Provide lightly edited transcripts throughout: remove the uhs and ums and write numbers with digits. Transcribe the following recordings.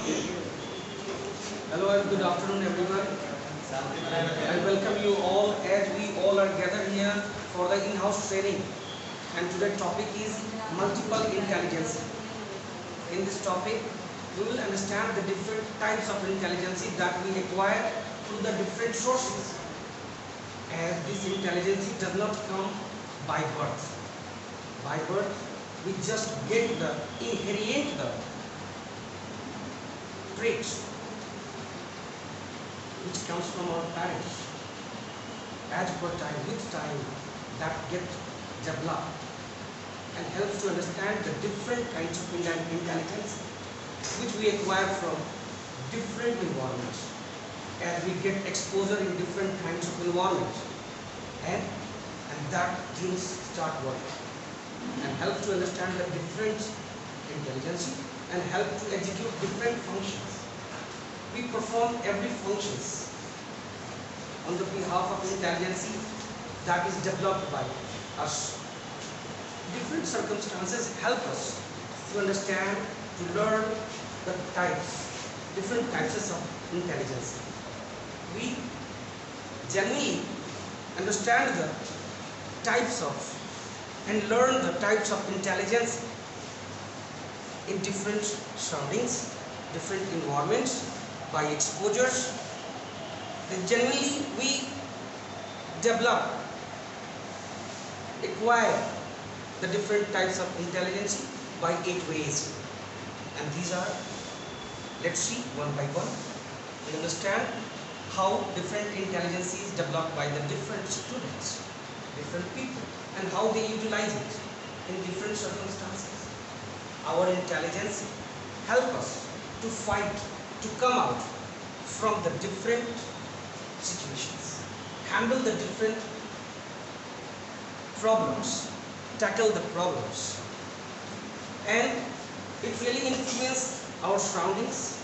Hello and good afternoon everyone. I welcome you all as we all are gathered here for the in-house training. And today's topic is multiple intelligence. In this topic, we will understand the different types of intelligence that we acquire through the different sources. As this intelligence does not come by birth. By birth, we just inherit the traits which comes from our parents. As per time, with time, that get developed and helps to understand the different kinds of intelligence which we acquire from different environments. As we get exposure in different kinds of environments, and that things start working and help to understand the different intelligence and help to execute different functions. We perform every functions on the behalf of intelligence that is developed by us. Different circumstances help us to understand, to learn the different types of intelligence. We genuinely understand the types of and learn the types of intelligence in different surroundings, different environments, by exposures. And generally we acquire the different types of intelligence by 8 ways. And these are, let's see one by one. We understand how different intelligence is developed by the different students, different people, and how they utilize it in different circumstances. Our intelligence helps us to fight, to come out from the different situations, handle the different problems, tackle the problems, and it really influences our surroundings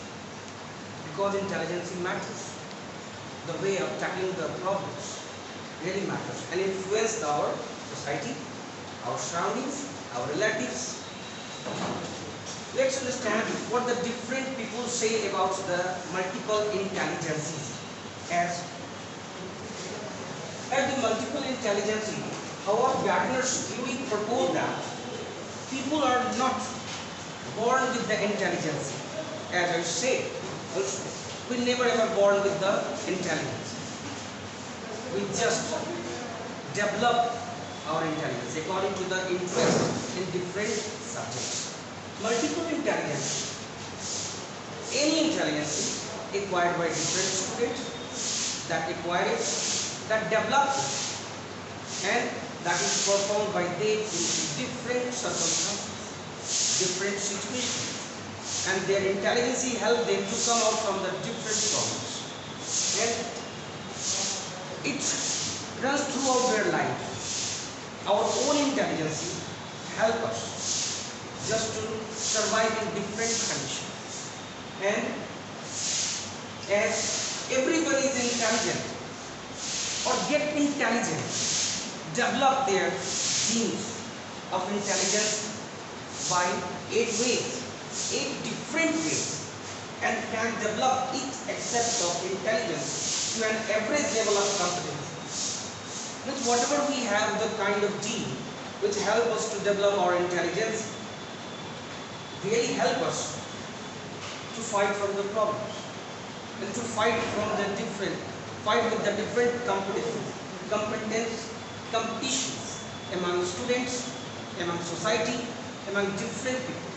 because intelligence matters. The way of tackling the problems really matters and influence our society, our surroundings, our relatives. Let's understand what the different people say about the multiple intelligences. As the multiple intelligence, Howard Gardner's theory proposed that people are not born with the intelligence. As I say, we never ever born with the intelligence. We just develop our intelligence according to the interest in different subjects. Multiple intelligence, any intelligence acquired by different students, that acquire it, that develop it, and that is performed by them in different circumstances, different situations, and their intelligence helps them to come out from the different problems, and it runs throughout their life. Our own intelligence helps us just to survive in different conditions, and as everyone is intelligent or get intelligent, develop their genes of intelligence by 8 ways, 8 different ways, and can develop each aspect of intelligence to an average level of competence. With whatever we have, the kind of gene which help us to develop our intelligence really help us to fight from the problems and to fight with the different competitions among students, among society, among different people.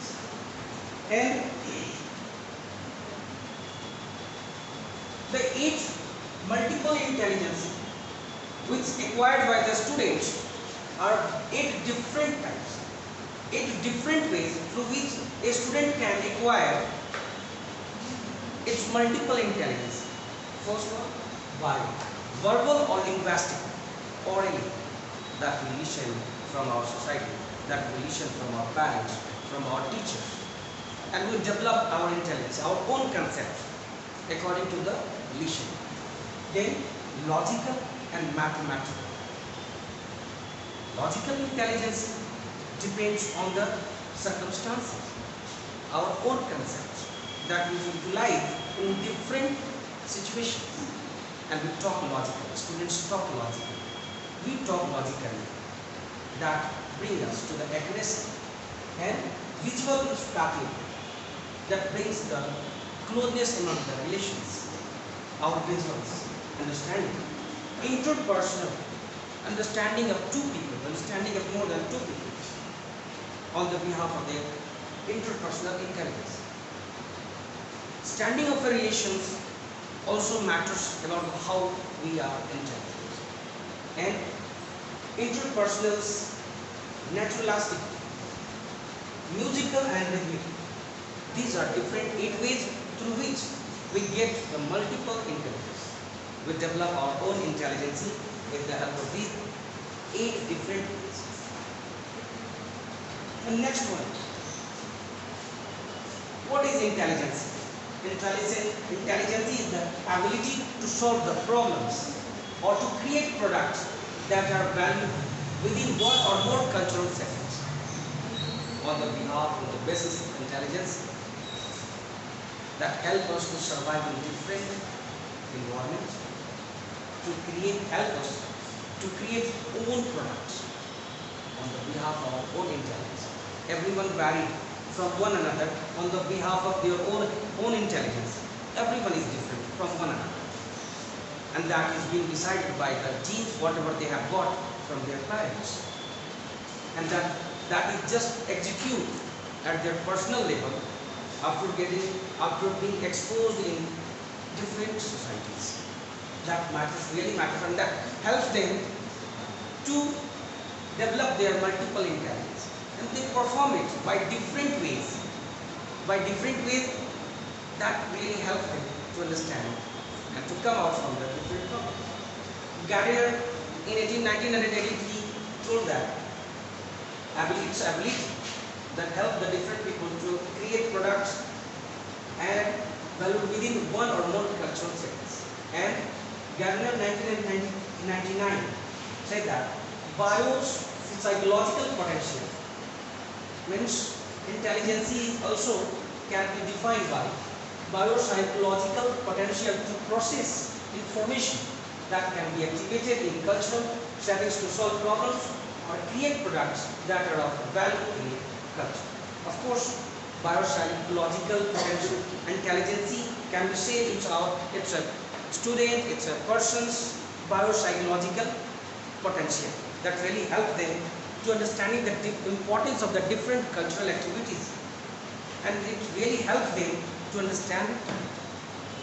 And the 8 multiple intelligence which acquired by the students are 8 different types, 8 different ways through which a student can acquire its multiple intelligence. First one, by verbal or linguistic, orally, that we listen from our society, that we listen from our parents, from our teachers, and we develop our intelligence, our own concept according to the listening. Then logical and mathematical. Logical intelligence depends on the circumstances, our own concepts, that we utilize in different situations. And we talk logically. Students talk logically. We talk logically. That brings us to the accuracy and visual pattern that brings the closeness among the relations. Our visuals, understanding. Interpersonal, understanding of two people, understanding of more than two people on the behalf of their interpersonal intelligence. Standing of the relations also matters about how we are intelligent. And interpersonals, naturalistic, musical and rhythmic. These are different 8 ways through which we get the multiple intelligence. We develop our own intelligence with the help of these 8 different ways. The next one. What is intelligence? Intelligence is the ability to solve the problems or to create products that are valued within one or more cultural settings. On the behalf of the basis of intelligence that help us to survive in different environments, help us to create own products on the behalf of our own intelligence. Everyone varied from one another on the behalf of their own intelligence. Everyone is different from one another. And that is being decided by the genes, whatever they have got from their parents. And that is just executed at their personal level after being exposed in different societies. That really matters, and that helps them to develop their multiple intelligence. And they perform it by different ways. That really helps them to understand and to come out from the different problems. Gardner in 1983 told that it's ability that help the different people to create products and valued within one or more cultural settings. And Gardner 1999 said that biopsychological potential means intelligence is also can be defined by biopsychological potential to process information that can be activated in cultural settings to solve problems or create products that are of value in culture. Of course, biopsychological potential intelligence can be said it's a student, it's a person's biopsychological potential that really helps them to understanding the importance of the different cultural activities, and it really helps them to understand it.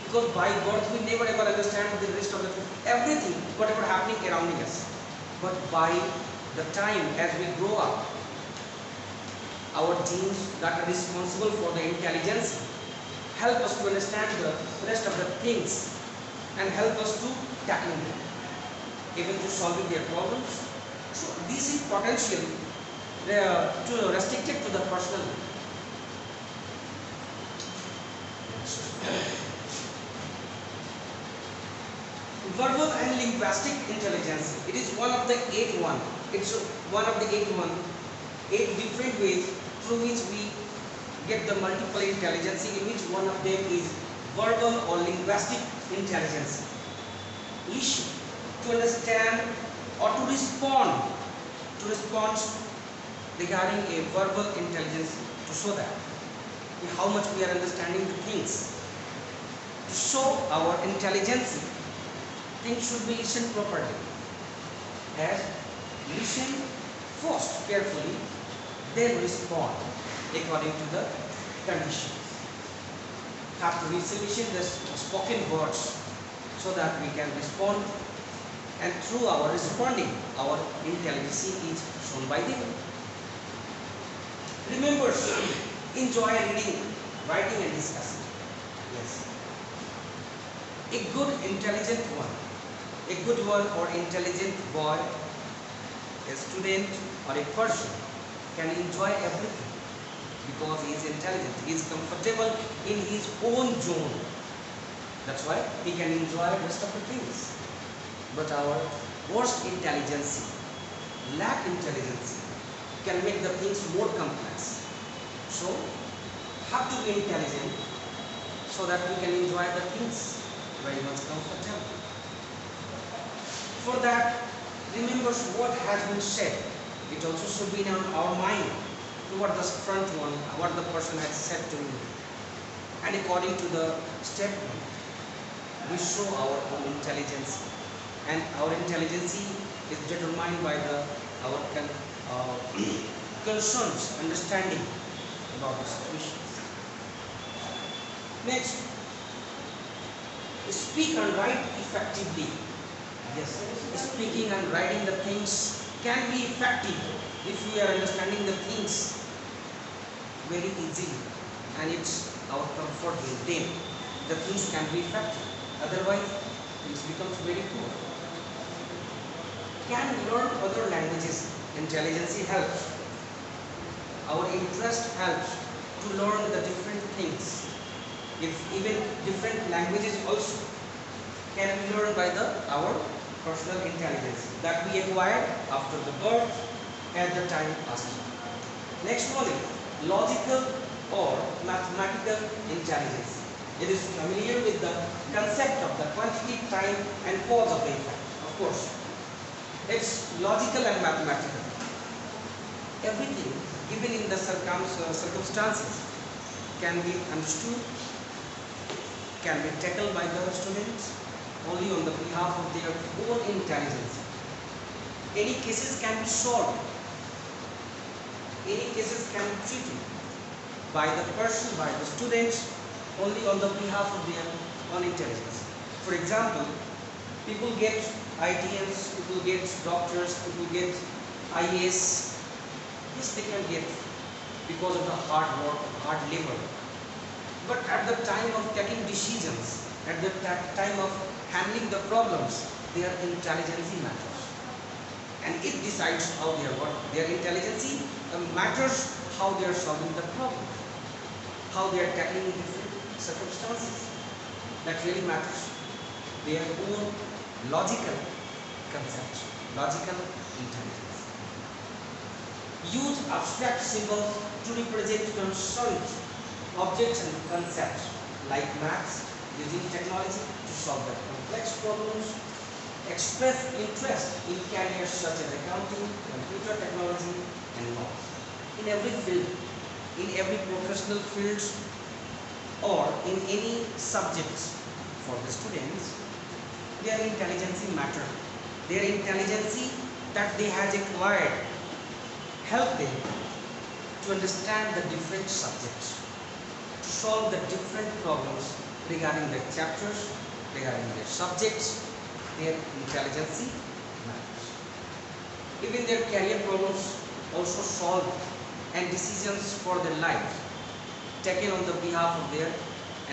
Because by birth we never ever understand the rest of everything, whatever happening around us. But by the time as we grow up, our genes that are responsible for the intelligence help us to understand the rest of the things and help us to tackle them, even to solving their problems. So this is potential restricted to the personal. Verbal and linguistic intelligence. It is one of the 8 one. It's one of the 8 different ways through which we get the multiple intelligence, in which one of them is verbal or linguistic intelligence. Issue to understand or to respond regarding a verbal intelligence, to show that how much we are understanding the things. To show our intelligence, things should be listened properly. As listen first carefully, then respond according to the conditions. Have to listen the spoken words so that we can respond, and through our responding, our intelligence is shown by them. Remember, enjoy reading, writing and discussing. Yes. A good intelligent one, or intelligent boy, a student or a person can enjoy everything because he is intelligent, he is comfortable in his own zone. That's why he can enjoy the rest of the things. But our worst intelligence, lack intelligence, can make the things more complex. So, have to be intelligent so that we can enjoy the things very much comfortable. For that, remember what has been said. It also should be in our mind toward the front one, what the person has said to you. And according to the statement, we show our own intelligence, and our intelligence is determined by our concerns, understanding about the situations. Next, speak and write effectively. Yes, speaking and writing the things can be effective if we are understanding the things very easily, and it's our comfort with them. The things can be effective. Otherwise, things becomes very poor. Can learn other languages. Intelligence helps. Our interest helps to learn the different things. If even different languages also can be learned by our personal intelligence that we acquired after the birth at the time asking. Next one is logical or mathematical intelligence. It is familiar with the concept of the quantity, time, and cause of the effect. Of course, it's logical and mathematical. Everything given in the circumstances can be understood, can be tackled by the students only on the behalf of their own intelligence. Any cases can be solved. Any cases can be treated by the person, by the students, only on the behalf of their own intelligence. For example, people get ITMs, people get doctors, people get IAS. Yes, they can get because of the hard work, hard labor. But at the time of taking decisions, at the time of handling the problems, their intelligence matters. And it decides how they are working. Their intelligence matters how they are solving the problem, how they are tackling different circumstances. That really matters. Their own logical concept, logical intelligence. Use abstract symbols to represent concerns, objects and concepts like maths, using technology to solve the complex problems. Express interest in careers such as accounting, computer technology, and law. In every field, in every professional field, or in any subjects for the students, their intelligence matters. Their intelligence that they have acquired help them to understand the different subjects, to solve the different problems regarding their chapters, regarding their subjects. Their intelligence matters. Even their career problems also solved, and decisions for their life taken on the behalf of their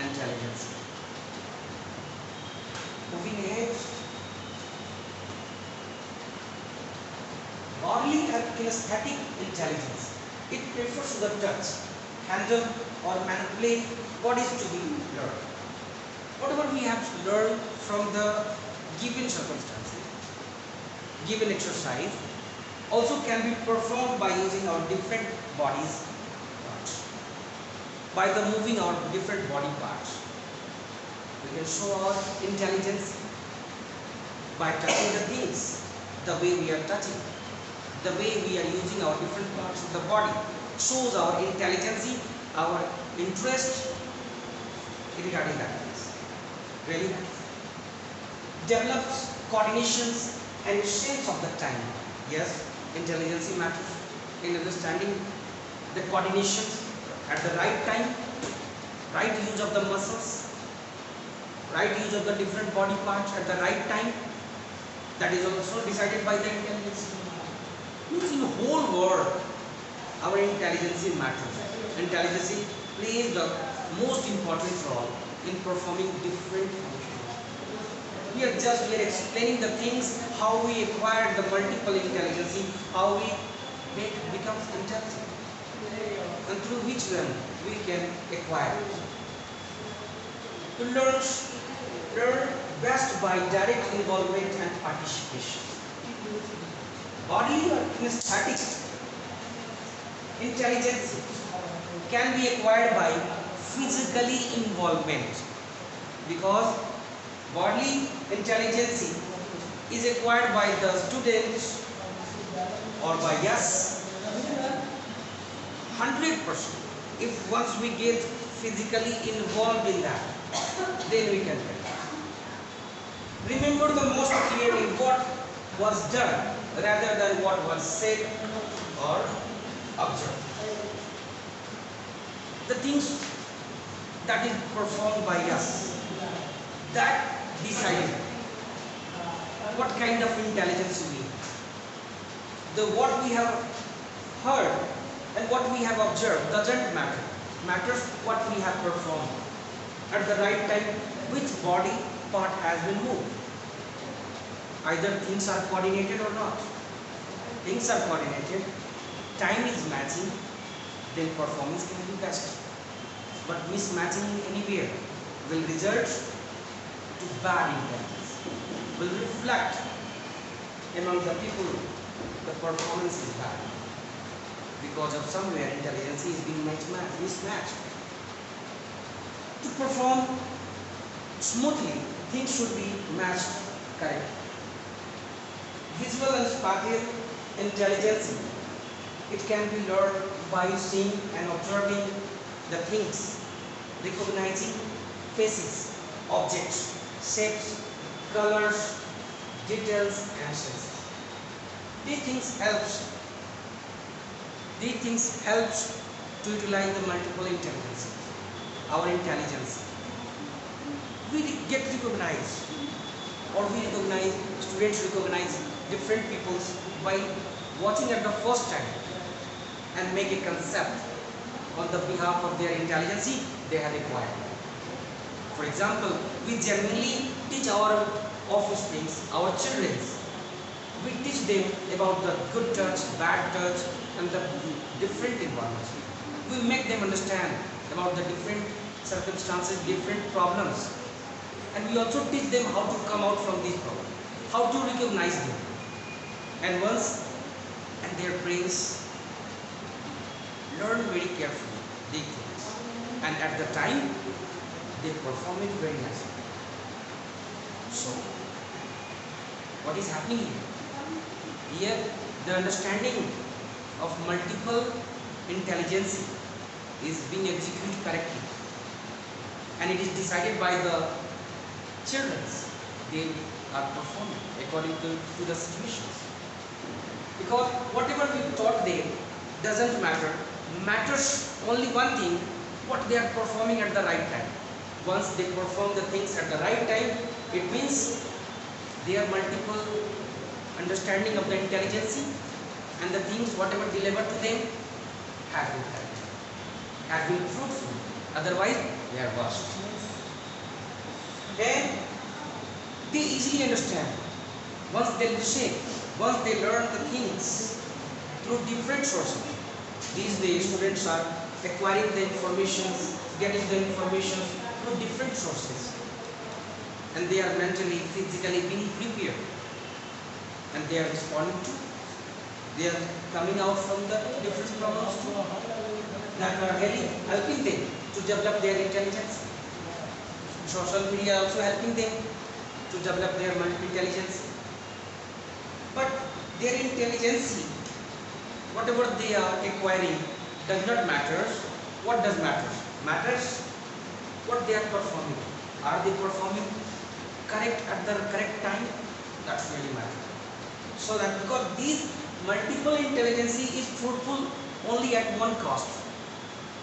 intelligence. Moving ahead, bodily and kinesthetic intelligence. It refers to the touch, handle, or manipulate what is to be learned. Whatever we have learned from the given circumstances, given exercise, also can be performed by using our different bodies parts, by the moving our different body parts. We can show our intelligence by touching the things, the way we are touching, the way we are using our different parts of the body shows our intelligence, our interest regarding that things. Really nice. Develops coordinations and sense of the time. Yes, intelligence matters in understanding the coordinations at the right time, right use of the muscles, right use of the different body parts at the right time. That is also decided by the intelligence. Means in the whole world, our intelligence matters. Intelligence plays the most important role in performing different functions. We are explaining the things, how we acquire the multiple intelligence, how we becomes intelligent, and through which one we can acquire it. To learn best by direct involvement and participation. Bodily or kinesthetic intelligence can be acquired by physically involvement, because bodily intelligence is acquired by the student or by us 100%. If once we get physically involved in that, then we can get it. Remember the most clearly what was done rather than what was said or observed. The things that is performed by us, that decided what kind of intelligence we have. What we have heard and what we have observed doesn't matter. Matters what we have performed. At the right time, which body part has been moved. Either things are coordinated or not. Things are coordinated, time is matching, then performance can be best. But mismatching anywhere will result to bad intelligence, will reflect among the people the performance is bad because of somewhere intelligence is being mismatched. To perform smoothly, things should be matched correctly. Visual and spatial intelligence, it can be learned by seeing and observing the things, recognizing faces, objects, shapes, colors, details and senses. These things helps to utilize the multiple intelligence, our intelligence. We get recognized, or students recognize different peoples by watching at the first time and make a concept on the behalf of their intelligence they have acquired. For example, we generally teach our offsprings, our children. We teach them about the good touch, bad touch and the different environments. We make them understand about the different circumstances, different problems. And we also teach them how to come out from these problems, how to recognize them. And their brains learn very carefully these things. And at the time, they perform it very nicely. So, what is happening here? Here, the understanding of multiple intelligence is being executed correctly. And it is decided by the children. They are performing according to the situations. Because whatever we taught them doesn't matter. Matters only one thing, what they are performing at the right time. Once they perform the things at the right time, it means they are multiple understanding of the intelligence and the things whatever delivered to them have been correct, have been fruitful. Otherwise, they are lost. And they easily understand. Once they listen, once they learn the things through different sources. These days, students are acquiring the information, getting the information through different sources. And they are mentally, physically being prepared. And they are responding to. They are coming out from the different problems that are helping them to develop their intelligence. Social media also helping them to develop their intelligence. But their intelligence, whatever they are acquiring, does not matter. What does matter? Matters what they are performing. Are they performing correct at the correct time? That's really matter. So that because these multiple intelligence is fruitful only at one cost.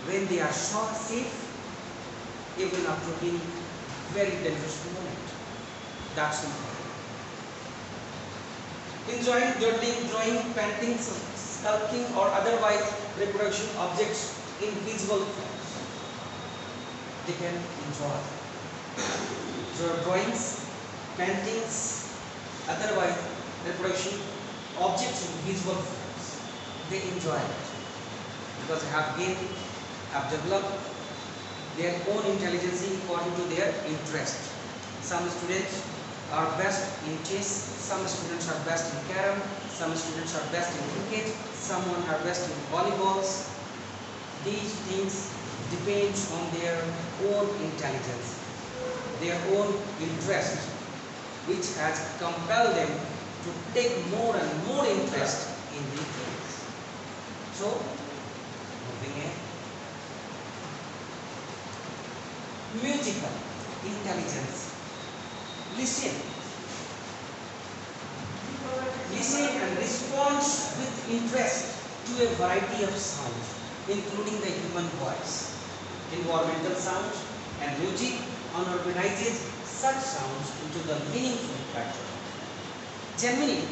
When they are safe, even after being very dangerous moment. That's important. Enjoying doodling, drawing, painting, sculpting or otherwise reproduction objects in visual forms. They can enjoy. Drawings, paintings, otherwise reproduction objects in visual forms. They enjoy it because they have developed their own intelligence according to their interest. Some students are best in chess, some students are best in carom, some students are best in cricket, someone are best in volleyballs. these things depend on their own intelligence, their own interest, which has compelled them to take more and more interest in these things. So, moving ahead. Musical intelligence. Listen. Listen and respond with interest to a variety of sounds, including the human voice. Environmental sounds and music organizes such sounds into the meaningful pattern. Generally,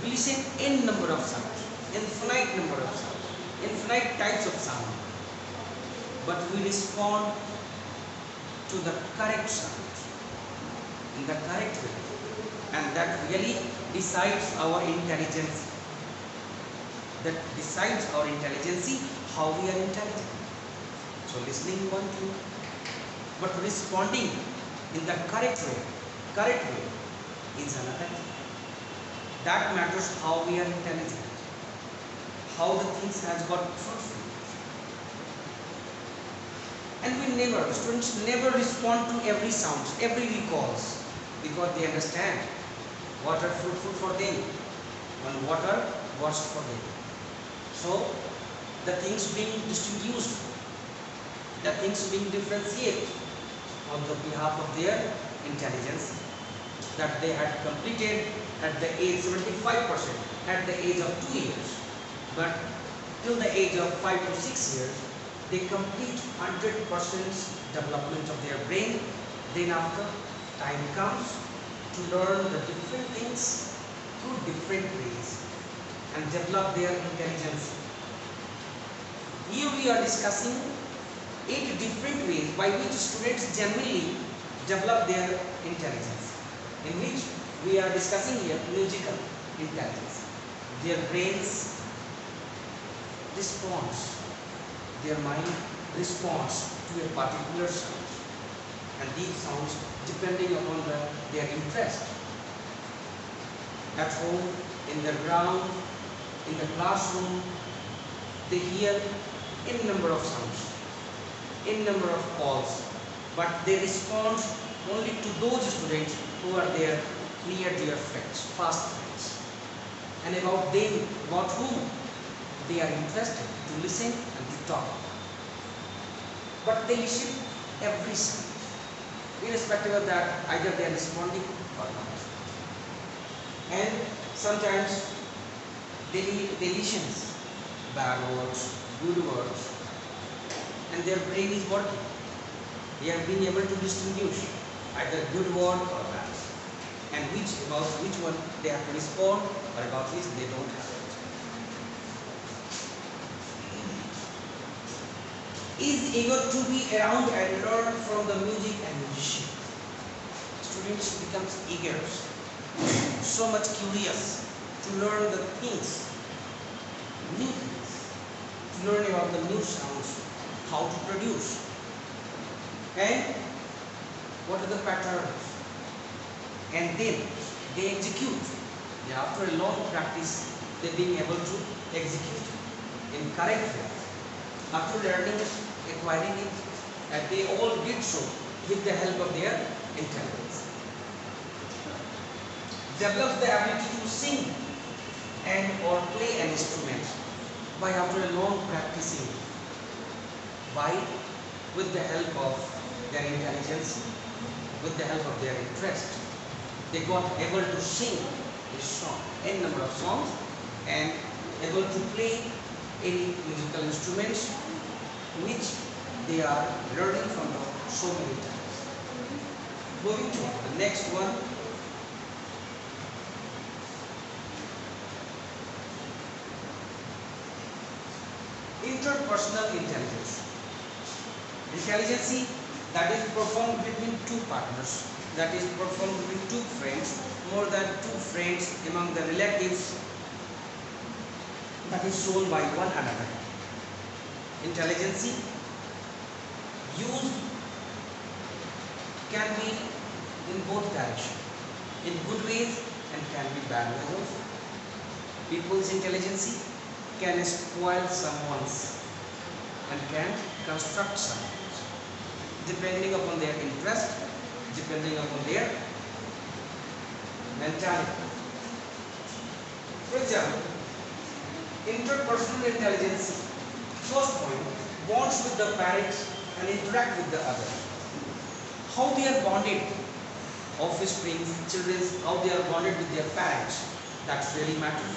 we listen n number of sounds, infinite number of sounds, infinite types of sound, but we respond to the correct sound in the correct way, and that really decides our intelligence. That decides our intelligence, how we are intelligent. So listening one thing, but responding in the correct way is another thing. That matters how we are intelligent, how the things has got fulfilled. And students never respond to every sound, every recalls, because they understand what are fruitful for them and what are worst for them. So the things being distinguished, the things being differentiated on the behalf of their intelligence that they had completed at the age 75%, at the age of 2 years, but till the age of 5 to 6 years they complete 100% development of their brain. Then after time comes to learn the different things through different ways and develop their intelligence. Here we are discussing 8 different ways by which students generally develop their intelligence, in which we are discussing here musical intelligence. Their brains responds, their mind responds to a particular sound, and these sounds depending upon their interest. At home, in the ground, in the classroom, they hear n number of sounds, n number of calls, but they respond only to those students who are there near their friends, fast friends, and about them, about whom they are interested to listen and to talk. But they listen every sound, irrespective of that, either they are responding or not. And sometimes they listen bad words, good words, and their brain is working. They have been able to distinguish either good word or bad, and about which one they have to respond or about which they don't have it. Is eager to be around and learn from the music and musician. Students becomes eager, so much curious to learn the things, new things, to learn about the new sounds, how to produce, and what are the patterns, and then they execute. After a long practice, they being able to execute in correct way. After learning, acquiring it, and they all did so with the help of their intelligence. Develops the ability to sing and or play an instrument by after a long practicing, with the help of their intelligence, with the help of their interest, they got able to sing a song, n number of songs, and able to play any musical instruments which they are learning from so many times. Moving to the next one. Interpersonal intelligence. Intelligence that is performed between two partners, that is performed between two friends, more than two friends among the relatives, that is shown by one another. Intelligence used can be in both directions, in good ways and can be bad ways also. People's intelligence can spoil someone's and can construct something depending upon their interest, depending upon their mentality. For example, interpersonal intelligence, first point, bonds with the parents and interact with the others. How they are bonded, offspring, children, how they are bonded with their parents, that really matters.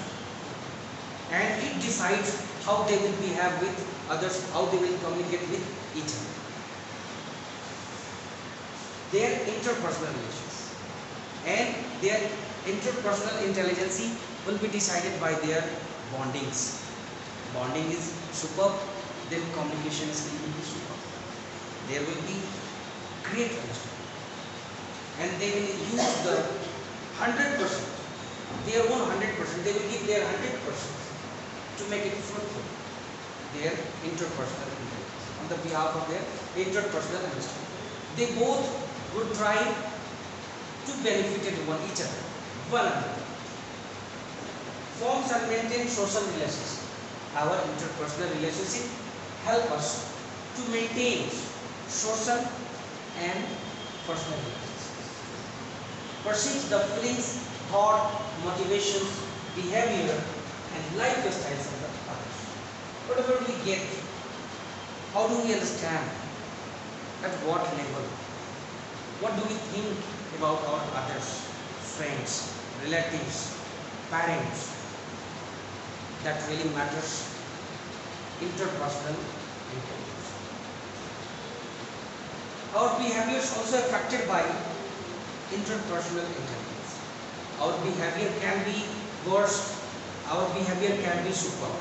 And it decides how they will behave with others, how they will communicate with each other. Their interpersonal relations and their interpersonal intelligence will be decided by their bondings. Bonding is superb, then communication skill will be superb. There will be great understanding, and they will use the 100%, their own 100%. They will give their 100% to make it fruitful. Their interpersonal intelligence on the behalf of their interpersonal understanding. They both would try to benefit each other, one another. Forms and maintain social relations. Our interpersonal relationship help us to maintain social and personal relationships. Perceive the feelings, thought, motivations, behavior, and lifestyles of the others. Whatever we get, how do we understand? At what level? What do we think about our others, friends, relatives, parents? That really matters. Interpersonal intelligence. Our behavior is also affected by interpersonal intelligence. Our behavior can be worse, our behavior can be superb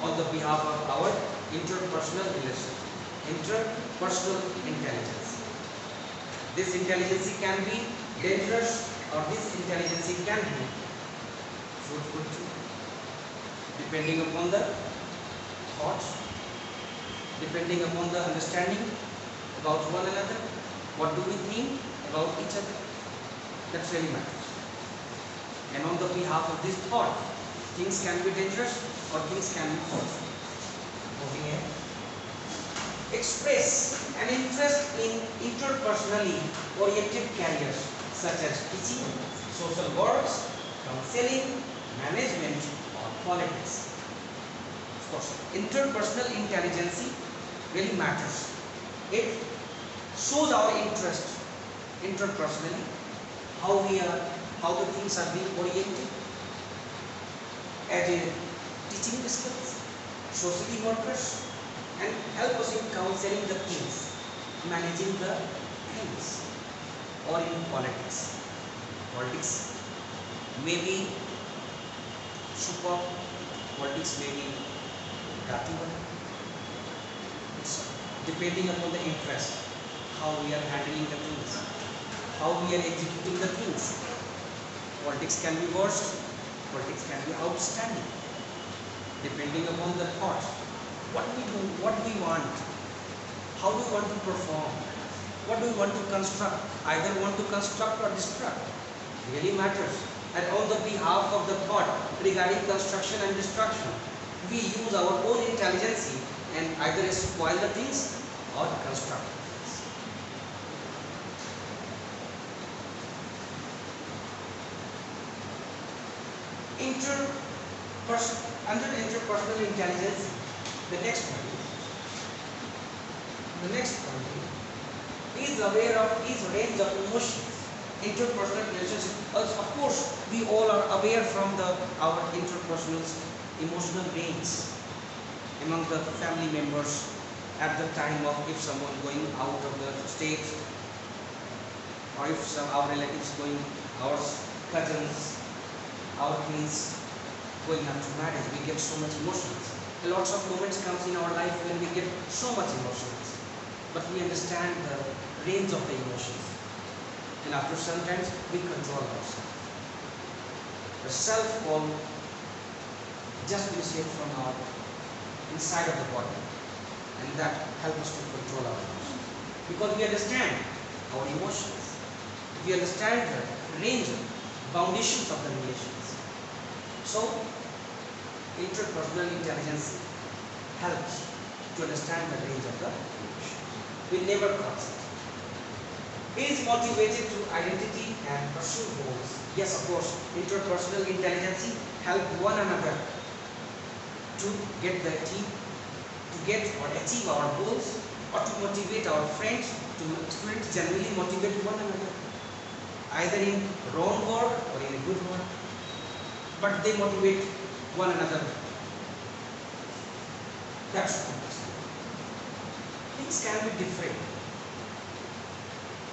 on the behalf of our interpersonal relations, interpersonal intelligence. This intelligence can be dangerous, or this intelligence can be fruitful too, depending upon the thoughts, depending upon the understanding about one another, what do we think about each other. That really matters. And on the behalf of this thought, things can be dangerous or things can be fruitful. Moving ahead. Express an interest in interpersonally oriented careers such as teaching, social works, counseling, management, or politics. Of course, interpersonal intelligence really matters. It shows our interest interpersonally, how the things are being oriented as a teaching skills, socially workers, and help us in counseling the things, managing the things, or in politics. Politics may be super, politics may be dirty one. It's depending upon the interest, how we are handling the things, how we are executing the things. Politics can be worst, politics can be outstanding, depending upon the thought. What we do, what we want, how do we want to perform, what do we want to construct, either want to construct or destruct, really matters. And on the behalf of the thought regarding construction and destruction, we use our own intelligence and either spoil the things or construct things. Under interpersonal intelligence, the next point is aware of his range of emotions. Interpersonal relationship. Also, of course, we all are aware from our interpersonal emotional range among the family members at the time of if someone going out of the state, or if our relatives going, our cousins, our kids going up to marriage, we get so much emotions. Lots of moments comes in our life when we get so much emotions, but we understand the range of the emotions, and after sometimes we control ourselves. The self will just initiate from our inside of the body, and that helps us to control our emotions because we understand our emotions. We understand the range, foundations of the relations. So interpersonal intelligence helps to understand the range of the emotion. We never cross it. He is motivated to identity and pursue goals. Yes, of course, interpersonal intelligence help one another to get or achieve our goals, or to motivate our friends. Students generally motivate one another, either in wrong work or in good work, but they motivate one another. That's understand. Things can be different,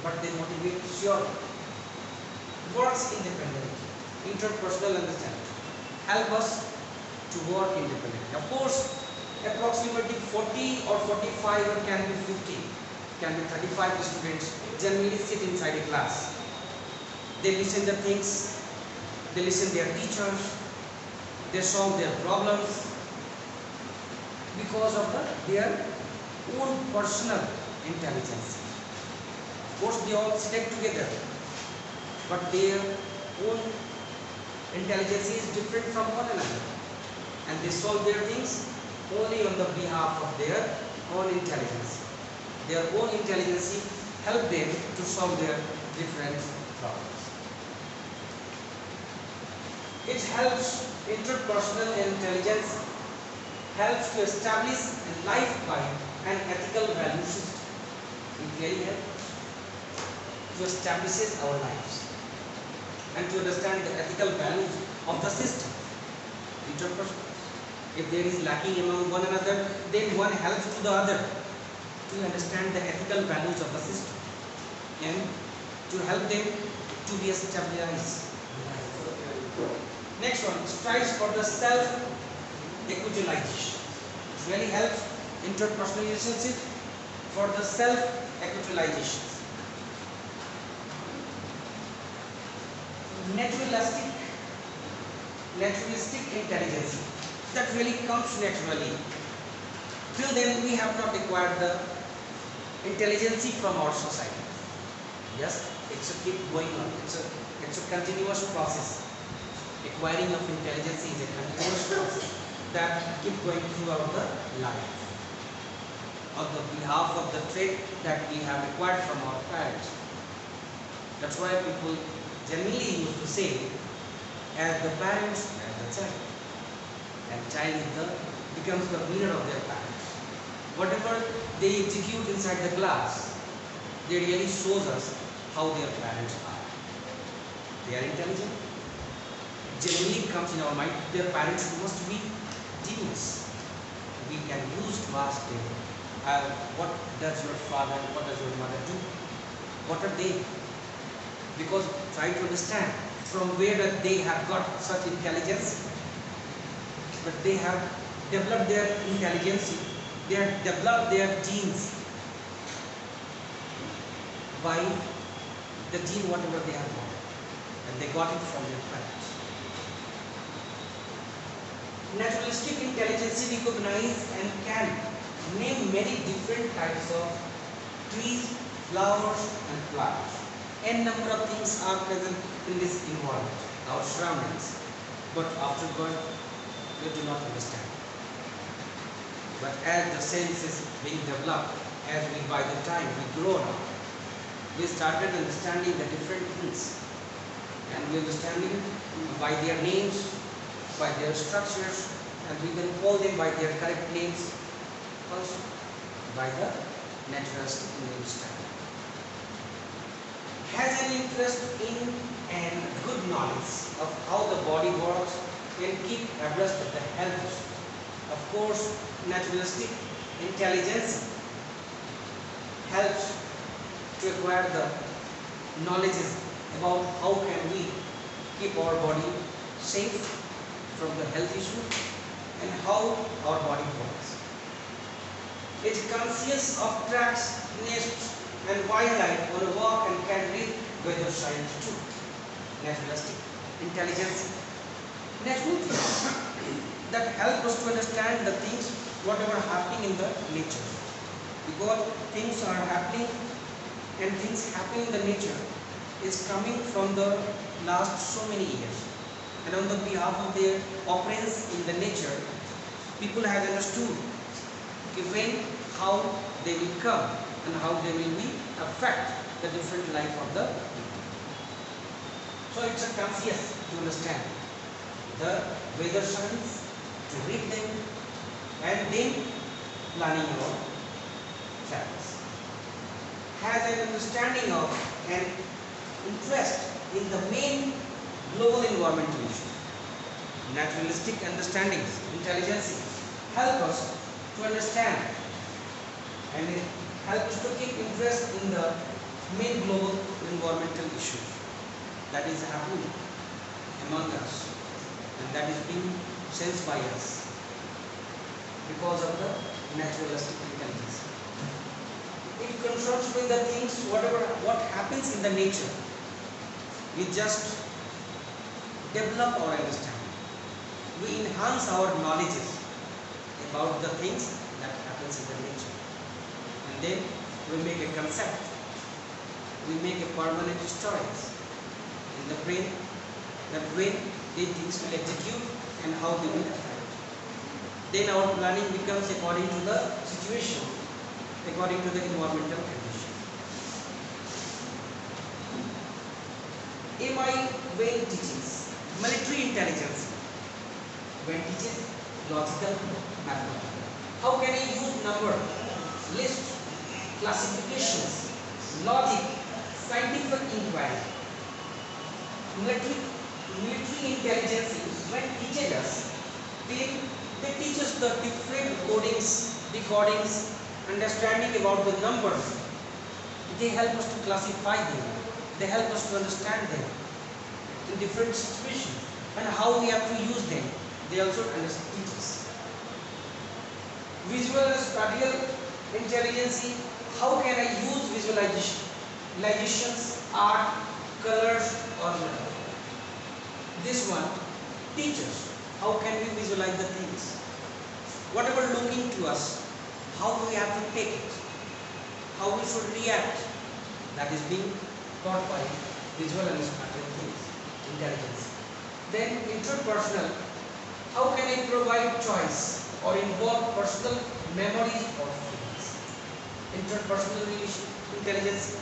but they motivate sure. Works independently. Interpersonal understanding help us to work independently. Of course, approximately 40 or 45 or can be 50, can be 35 students generally sit inside a class. They listen the things, they listen their teachers, they solve their problems because of their own personal intelligence. Of course, they all sit together, but their own intelligence is different from one another, and they solve their things only on the behalf of their own intelligence. Their own intelligence help them to solve their different problems. It helps. Interpersonal intelligence helps to establish a life guide and ethical value system. It really helps to establish our lives and to understand the ethical values of the system. Interpersonal. If there is lacking among one another, then one helps to the other to understand the ethical values of the system and to help them to be stabilized. Next one, strives for the self-actualization. It really helps interpersonal relationship for the self-actualization. Naturalistic intelligence, that really comes naturally. Till then we have not acquired the intelligence from our society. Yes, it's a keep going on. It's a continuous process. Acquiring of intelligence is a continuous process that keep going throughout the life on the behalf of the trait that we have acquired from our parents. That's why people generally used to say, as the parents, as the child. And child becomes the mirror of their parents. Whatever they execute inside the class, they really shows us how their parents are. They are intelligent. Generally comes in our mind, their parents must be genius. We can use to ask them, what does your father, what does your mother do? What are they? Because try to understand from where they have got such intelligence, but they have developed their intelligence, they have developed their genes by the gene whatever they have got, and they got it from their parents. Naturalistic intelligence recognizes and can name many different types of trees, flowers and plants. N number of things are present in this environment, our surroundings, but after birth we do not understand. But as the sense is being developed, as we by the time we grow up, we started understanding the different things, and we understanding by their names, by their structures, and we can call them by their correct names also by the naturalistic name style. Has an interest in and good knowledge of how the body works and keep abreast of the health. Of course, naturalistic intelligence helps to acquire the knowledge about how can we keep our body safe from the health issue and how our body works. It is conscious of tracks, nests and wildlife on a walk and can read weather signs too. Naturalistic intelligence. Natural things that help us to understand the things whatever happening in the nature. Because things are happening and things happening in the nature is coming from the last so many years. And on the behalf of their occurrence in the nature, people have understood given how they will come and how they will be affect the different life of the people. So it's a conscious to understand the weather signs, to read them, and then planning your travels. Has an understanding of and interest in the main global environmental issues. Naturalistic understandings, intelligence help us to understand and help us to keep interest in the main global environmental issues that is happening among us and that is being sensed by us because of the naturalistic intelligence. It concerns with the things what happens in the nature. We just develop our understanding. We enhance our knowledges about the things that happens in the nature. And then we make a concept. We make a permanent stories in the brain that when these things will execute and how they will affect. Then our planning becomes according to the situation, according to the environmental condition. MI when teaches military intelligence, when teaches logical mathematics. How can I use number, list, classifications, logic, scientific inquiry? Military intelligence when teaches us, they teach us the different codings, decodings, understanding about the numbers. They help us to classify them. They help us to understand them in different situations and how we have to use them. They also teach us. Visual and spatial intelligence. How can I use visualizations, art, colors, or letters? This one teaches how can we visualize the things. Whatever looking to us, how we have to take it, how we should react. That is being taught by visual and spatial things, intelligence. Then interpersonal. How can I provide choice or involve personal memories or feelings? Interpersonal intelligence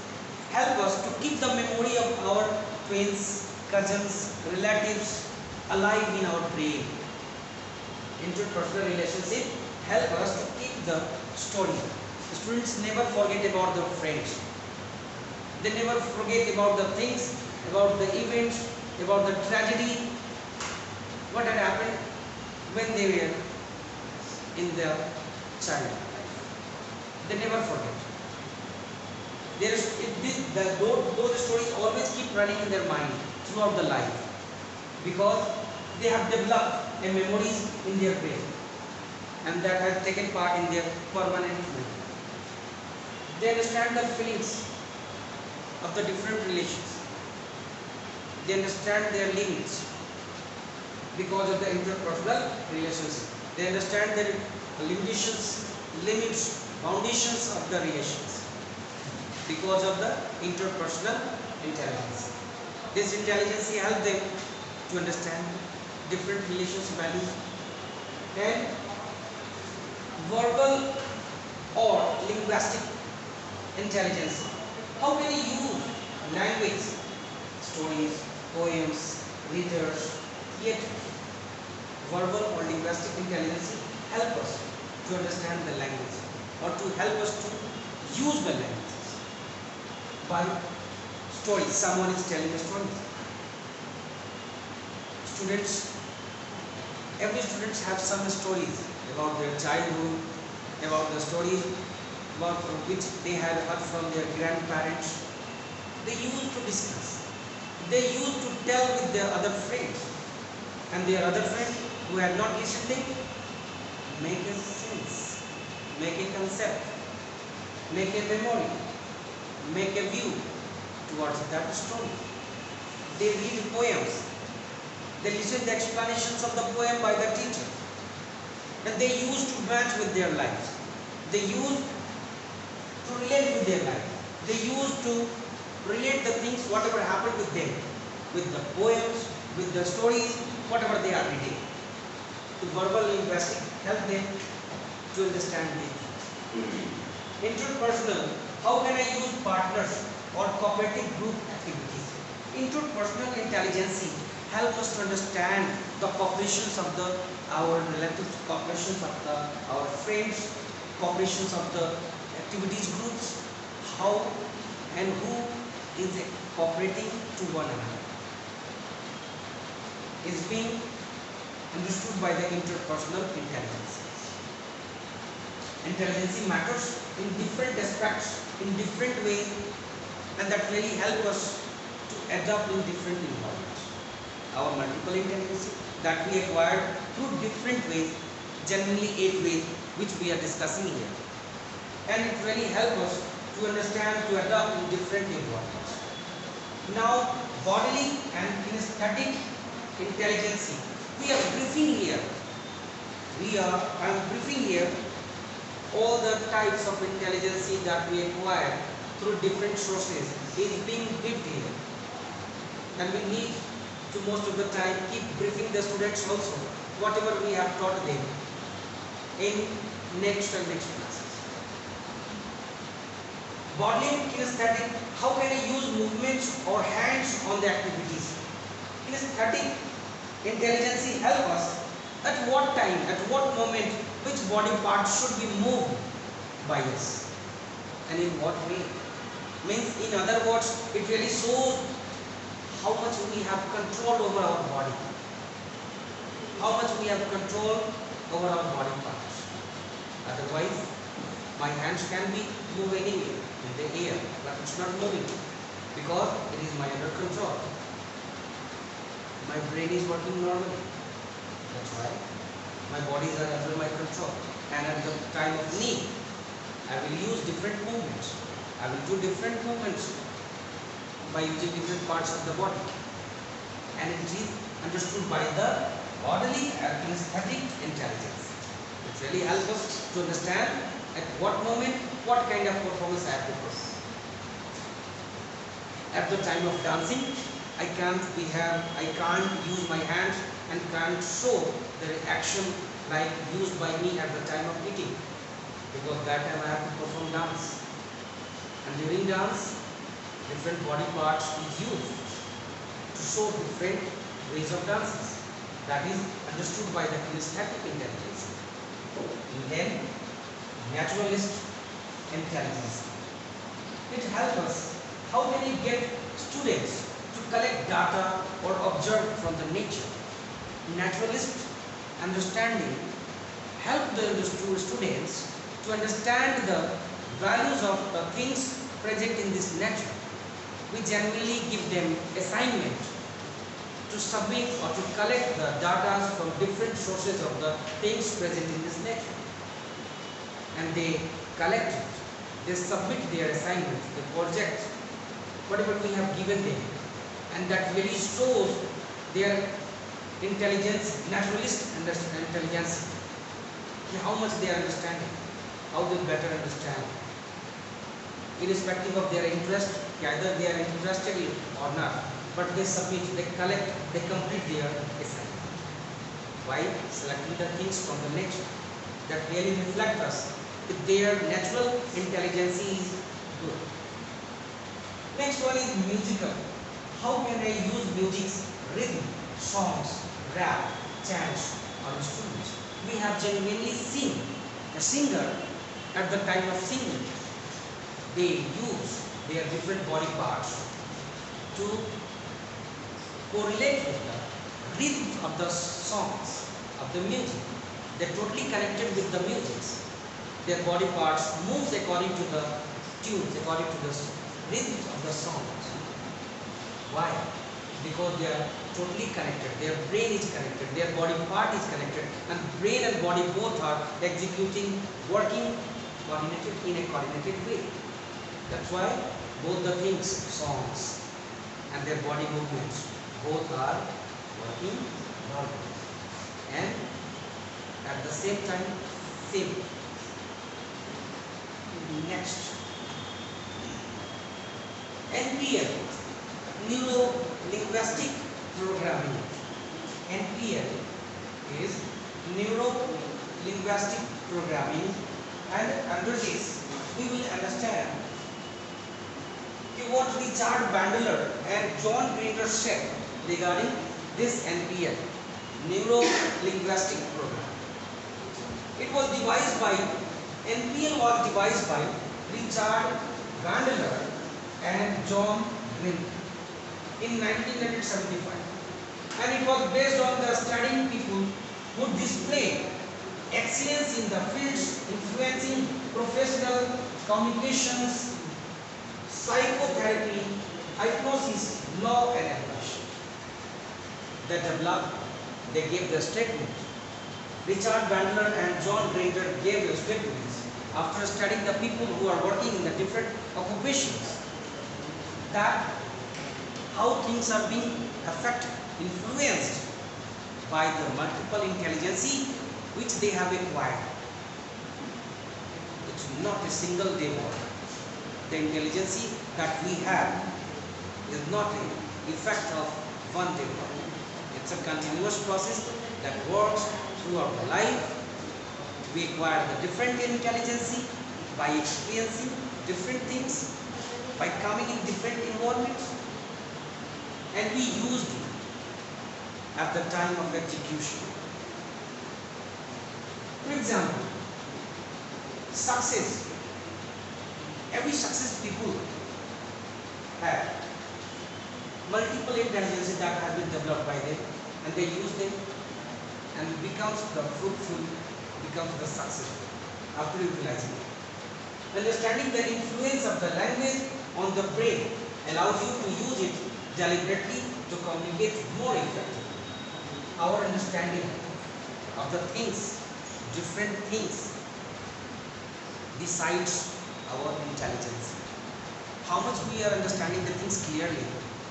help us to keep the memory of our twins, cousins, relatives alive in our brain. Interpersonal relationship help us to keep the story. The students never forget about their friends. They never forget about the things, about the events, about the tragedy, what had happened when they were in their childhood life. They never forget. Those stories always keep running in their mind throughout the life because they have developed a memories in their brain and that has taken part in their permanent memory. They understand the feelings of the different relations. They understand their limits because of the interpersonal relationship. They understand the limits, foundations of the relations because of the interpersonal intelligence. This intelligence helps them to understand different relations, values, and verbal or linguistic intelligence. How can you use language, stories, poems, readers, theatre? Verbal or linguistic intelligence help us to understand the language or to help us to use the languages by stories. Someone is telling a story. Every student have some stories about their childhood, about the stories about which they had heard from their grandparents. They used to discuss. They used to tell with their other friends, and their other friends who had not listened, make a sense, make a concept, make a memory, make a view towards that story. They read poems. They listen to the explanations of the poem by the teacher. And they used to match with their lives. They used to relate with their life. They used to relate the things, whatever happened with them, with the poems, with the stories, whatever they are reading. The verbal linguistic help them to understand the Interpersonal, how can I use partners or cooperative group activities? Interpersonal intelligence help us to understand the cooperations of our relatives, cooperations of our friends, cooperations of the activities groups, how and who is cooperating to one another. Is being understood by the interpersonal intelligence. Intelligence matters in different aspects, in different ways, and that really help us to adapt in different environments. Our multiple intelligence that we acquired through different ways, generally 8 ways, which we are discussing here. And it really helps us to understand, to adapt in different environments. Now, bodily and kinesthetic intelligence. We are briefing here. I am briefing here all the types of intelligence that we acquire through different sources is being briefed here. And we need to most of the time keep briefing the students also, whatever we have taught them in next classes. Bodily and kinesthetic, how can I use movements or hands on the activities? Kinesthetic intelligence help us at what time, at what moment, which body part should be moved by us and in what way. Means, in other words, it really shows how much we have control over our body, how much we have control over our body parts. Otherwise, my hands can be moved anywhere in the air, but it's not moving because it is my under control. My brain is working normally. That's why my bodies are under my control. And at the time of need, I will use different movements. I will do different movements by using different parts of the body. And it is understood by the bodily and kinesthetic intelligence. It really helps us to understand at what moment, what kind of performance I have to perform. At the time of dancing, I can't use my hands and can't show the action like used by me at the time of eating, because that time I have to perform dance. And during dance, different body parts is used to show different ways of dances. That is understood by the kinesthetic intelligence. And then, naturalist intelligence. It helps us. How can we get students to collect data or observe from the nature? Naturalist understanding help the students to understand the values of the things present in this nature. We generally give them assignment to submit or to collect the data from different sources of the things present in this nature. And they collect it. They submit their assignment, the project, whatever we have given them. And that really shows their intelligence, naturalist intelligence, how much they are understanding, how they better understand. Irrespective of their interest, either they are interested in or not, but they submit, they collect, they complete their assignment. Why? Selecting the things from the nature that really reflect us. If their natural intelligence is good. Next one is musical. How can I use music's rhythm, songs, rap, chants, or instruments? We have genuinely seen a singer at the time of singing. They use their different body parts to correlate with the rhythm of the songs, of the music. They are totally connected with the music. Their body parts moves according to the tunes, according to the rhythms of the songs. Why? Because they are totally connected. Their brain is connected. Their body part is connected. And brain and body both are executing, working coordinated in a coordinated way. That's why both the things, songs and their body movements, both are working normally. And at the same time, same. Next. NPL, Neuro-Linguistic Programming. NPL is Neuro-Linguistic Programming, And under this, we will understand what Richard Bandler and John Grinder said regarding this NPL, Neuro-Linguistic Programming. It was devised by, NPL was devised by Richard Bandler and John Grinder in 1975. And it was based on the studying people who display excellence in the fields influencing professional communications, psychotherapy, hypnosis, law and education. They gave the statement. Richard Bandler and John Grinder gave the statements after studying the people who are working in the different occupations, that how things are being affected, influenced by the multiple intelligence which they have acquired. It's not a single day work. The intelligence that we have is not an effect of one day work. It's a continuous process that works throughout the life. We acquire the different intelligence by experiencing different things, by coming in different environments, and we used it at the time of execution. For example, success. Every success people have multiple intelligences that have been developed by them, and they use them, and becomes the fruitful, becomes the successful after utilizing it. Understanding the influence of the language on the brain allows you to use it deliberately to communicate more effectively. Our understanding of the things, different things, decides our intelligence. How much we are understanding the things clearly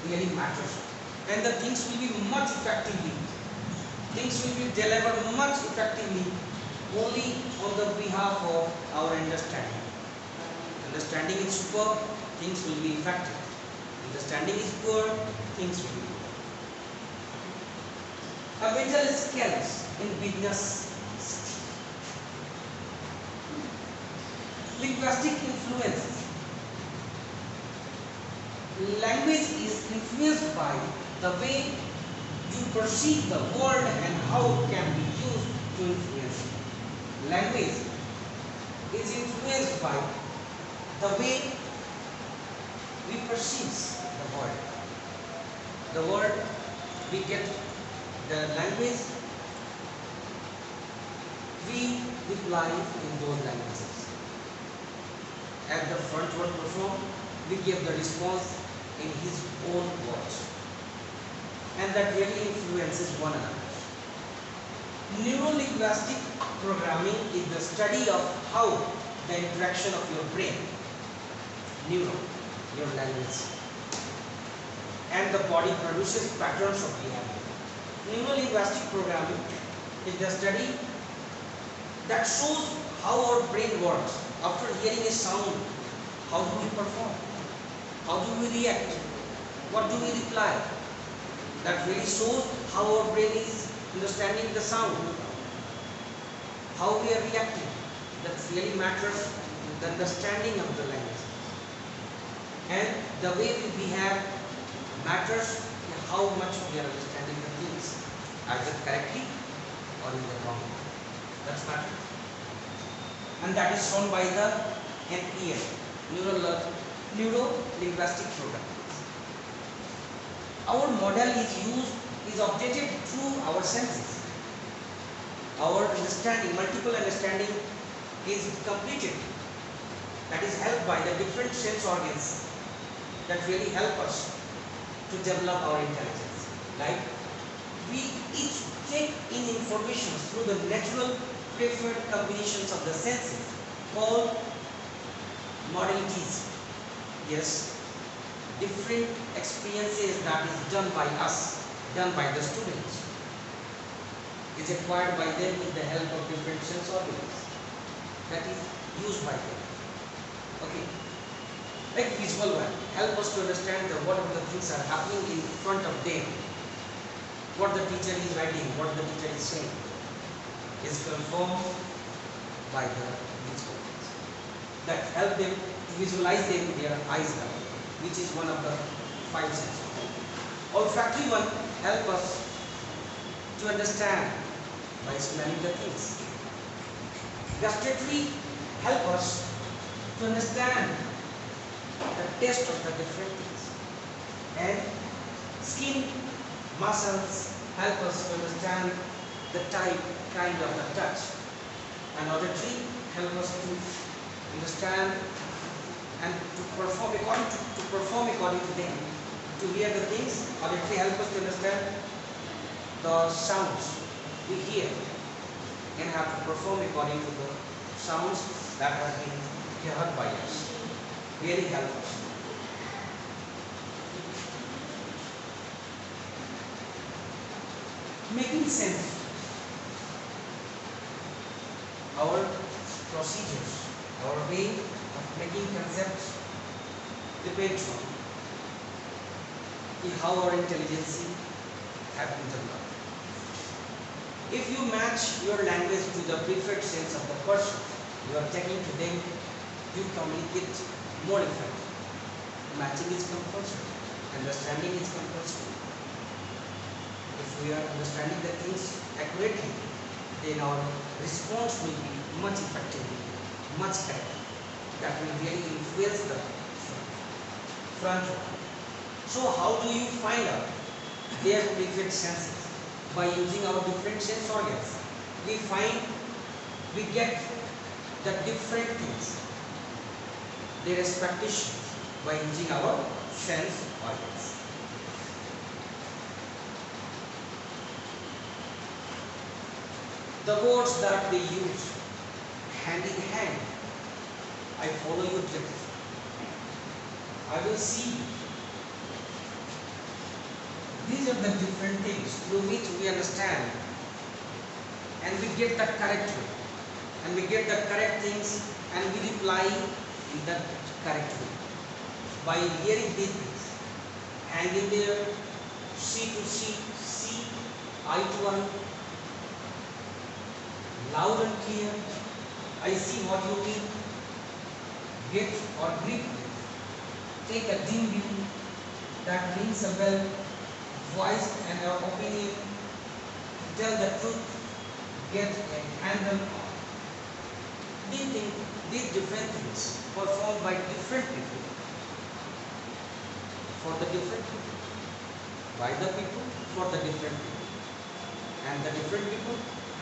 really matters, and the things will be much effectively. Things will be delivered much effectively only on the behalf of our understanding. Understanding is superb, things will be effective. Understanding is poor, things will be poor. A mental skills in business. Linguistic influences. Language is influenced by the way you perceive the world and how it can be used to influence it. Language is influenced by the way we perceive the world. The world, we get the language, we reply in those languages. At the front word performed, we give the response in his own words, and that really influences one another. Neuro-linguistic programming is the study of how the interaction of your brain, neuro, your language, and the body produces patterns of behavior. Neuro-linguistic programming is the study that shows how our brain works. After hearing a sound, how do we perform? How do we react? What do we reply? That really shows how our brain is understanding the sound, how we are reacting. That really matters, the understanding of the language. And the way we behave matters in how much we are understanding the things, either correctly or in the wrong way. That's matter. And that is shown by the NPL, Neuro-Linguistic Programming. Our model is updated through our senses. Our understanding, multiple understanding is completed. That is helped by the different sense organs that really help us to develop our intelligence. Like we each take in information through the natural preferred combinations of the senses called modalities. Yes, different experiences that is done by us, done by the students, is acquired by them with the help of different sense organs that is used by them. Okay, like visual one, help us to understand what are the things are happening in front of them, what the teacher is writing, what the teacher is saying, is confirmed by the visual things that help them to visualize them with their eyes level, which is one of the five senses. Olfactory one help us to understand by smelling the things. Gustatory help us to understand the taste of the different things. And skin muscles help us to understand the kind of the touch. And auditory help us to understand and to perform according to them. To hear the things, auditory help us to understand the sounds we hear and have to perform according to the sounds that have been heard by us. Really help us. Making sense. Our procedures, our way of making concepts depends on how our intelligence have been developed. If you match your language to the preferred sense of the person you are taking to them, you communicate more effectively. Matching is compulsory. Understanding is compulsory. If we are understanding the things accurately, then our response will be much effective, much correct. That will really influence the front one. So how do you find out their preferred senses? By using our different sense organs. We get the different things, their expectations by using our sense organs. The words that they use hand in hand. I follow your drift. I will see. These are the different things through which we understand and we get the correct way. And we get the correct things and we reply in the correct way. By hearing these things, hand in there, see to see, eye to eye, loud and clear, I see what you mean, get or grip, take a dim view, that rings a bell, voice and our opinion, tell the truth, get a handle on. These different things performed by different people, for the different people, by the people, for the different people. And the different people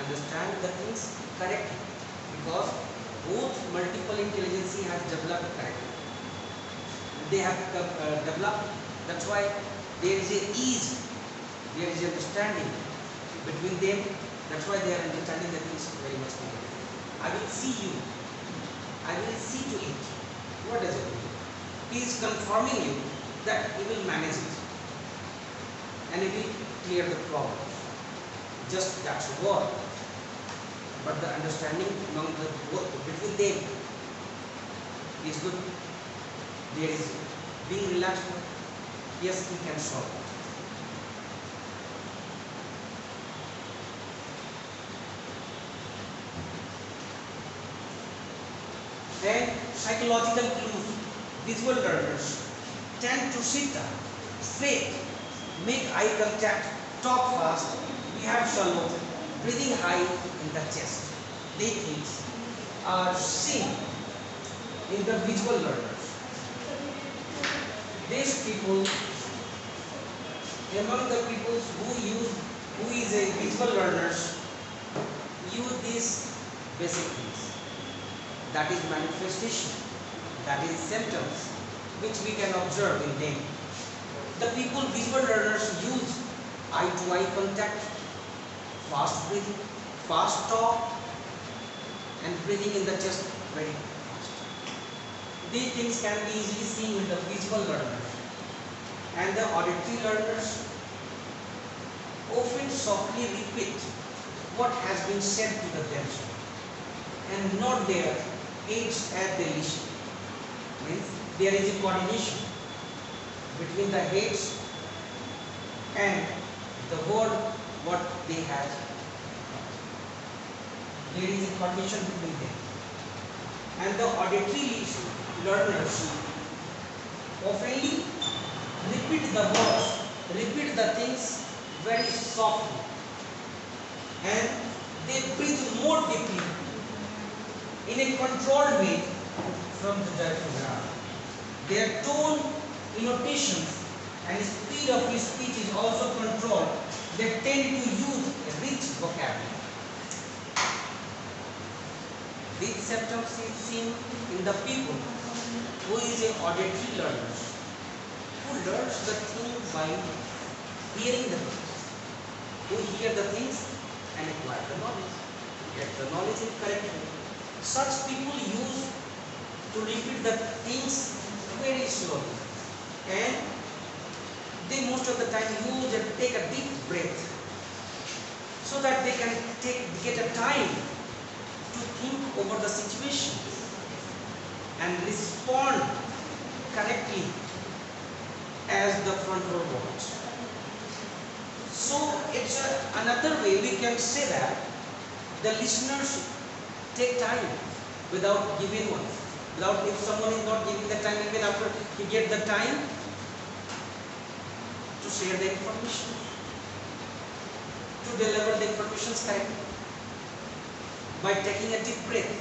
understand the things correctly because both multiple intelligence has developed correctly. They have developed, that's why there is a ease, there is understanding between them. That's why they are understanding the things very much more. I will see you. I will see to it. What does it mean? He is confirming you that he will manage it and he will clear the problem. Just that's a word. But the understanding among the between them is good. There is being relaxed. Yes, we can solve it. Then psychological clues. Visual learners tend to sit down, straight, make eye contact, talk fast, behave shallow, breathing high in the chest. These things are seen in the visual learners. These people, among the people who is a visual learners, use these basic things. That is manifestation, that is symptoms, which we can observe in them. The people, visual learners, use eye-to-eye contact, fast breathing, fast talk, and breathing in the chest very fast. These things can be easily seen in the visual learners. And the auditory learners often softly repeat what has been said to them and not their aids at the listen. Means there is a coordination between the heads and the word what they have. There is a coordination between them. And the auditory learners oftenly repeat the words, repeat the things very softly, and they breathe more deeply in a controlled way from the diaphragm. Their tone, intonations, and speed of speech is also controlled. They tend to use rich vocabulary. This symptoms is seen in the people who is a auditory learner, who learns the thing by hearing the things, who hear the things and acquire the knowledge, get the knowledge in correct way. Such people use to repeat the things very slowly, and they most of the time use and take a deep breath so that they can get a time to think over the situation and respond correctly as the frontal wants. So it's another way we can say that the listeners take time without giving one. Without, if someone is not giving the time, even after he get the time to share the information, to deliver the information correctly by taking a deep breath,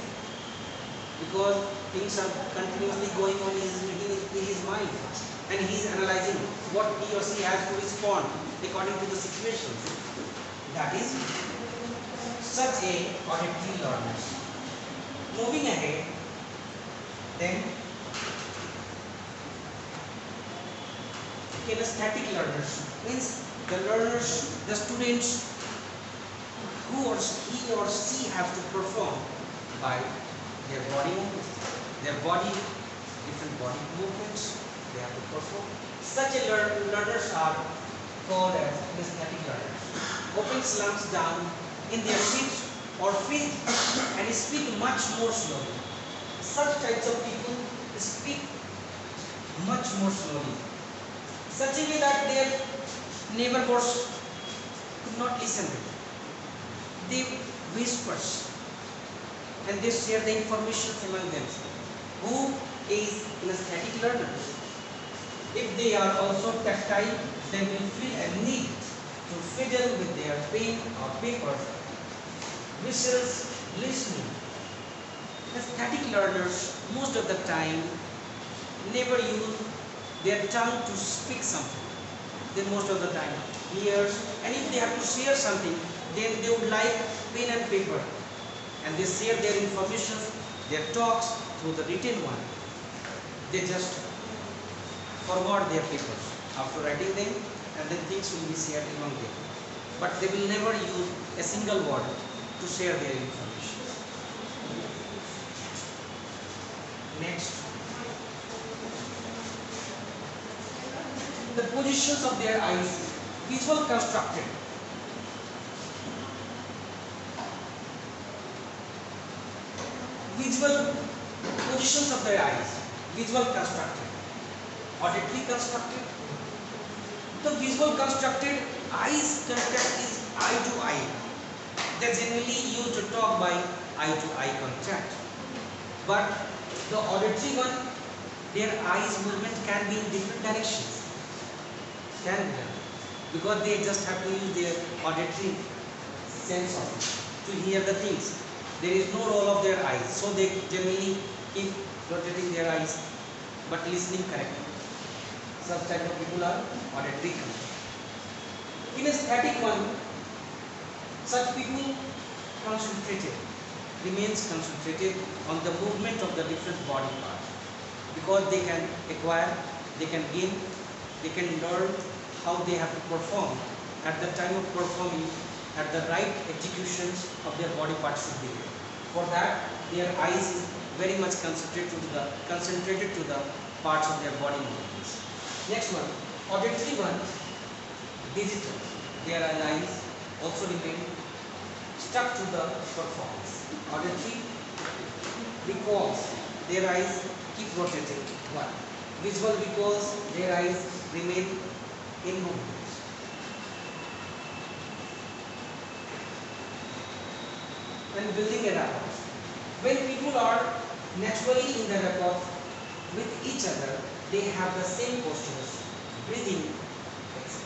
because things are continuously going on in his mind, and he is analyzing what he or she has to respond according to the situation. That is such a auditory learner. Moving ahead, then kinesthetic learners means the learners, the students who or he or she have to perform by their body movements, their body, different body movements they have to perform. Such a learners are called as kinesthetic learners. Open slumps down in their seats or feet and speak much more slowly. Such types of people speak much more slowly, such a way that their neighbors could not listen to them. They whispers and they share the information among themselves. Who is kinesthetic learners? If they are also tactile, they will feel a need to fiddle with their pen or paper, whistles, listening. Kinesthetic learners most of the time never use their tongue to speak something. They most of the time hear, and if they have to share something, then they would like pen and paper, and they share their information, their talks through the written one. They just forward their papers after writing them, and then things will be shared among them. But they will never use a single word to share their information. Next, the positions of their eyes, visual constructed. Visual positions of their eyes, visual constructed, auditory constructed. The visual constructed eyes contact is eye to eye. They generally used to talk by eye to eye contact. But the auditory one, their eyes movement can be in different directions. Can be done. Because they just have to use their auditory sense of it to hear the things. There is no role of their eyes, so they generally keep rotating their eyes but listening correctly. Such type of people are auditory. Kinesthetic one, such people remains concentrated on the movement of the different body parts, because they can acquire, they can gain, they can learn how they have to perform. At the time of performing, at the right executions of their body parts should be there. For that, their eyes is very much concentrated to the parts of their body movements. Next one, auditory one, digital. Their eyes also remain stuck to the performance. Auditory, because their eyes keep rotating. One. Visual, because their eyes remain in movement. When building a rapport, when people are naturally in the rapport with each other, they have the same postures, breathing, etc.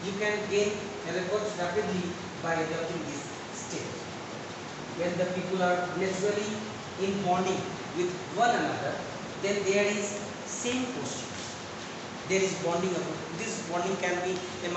You can gain a rapport rapidly by adopting this state. When the people are naturally in bonding with one another, then there is same posture. There is bonding. This bonding can be among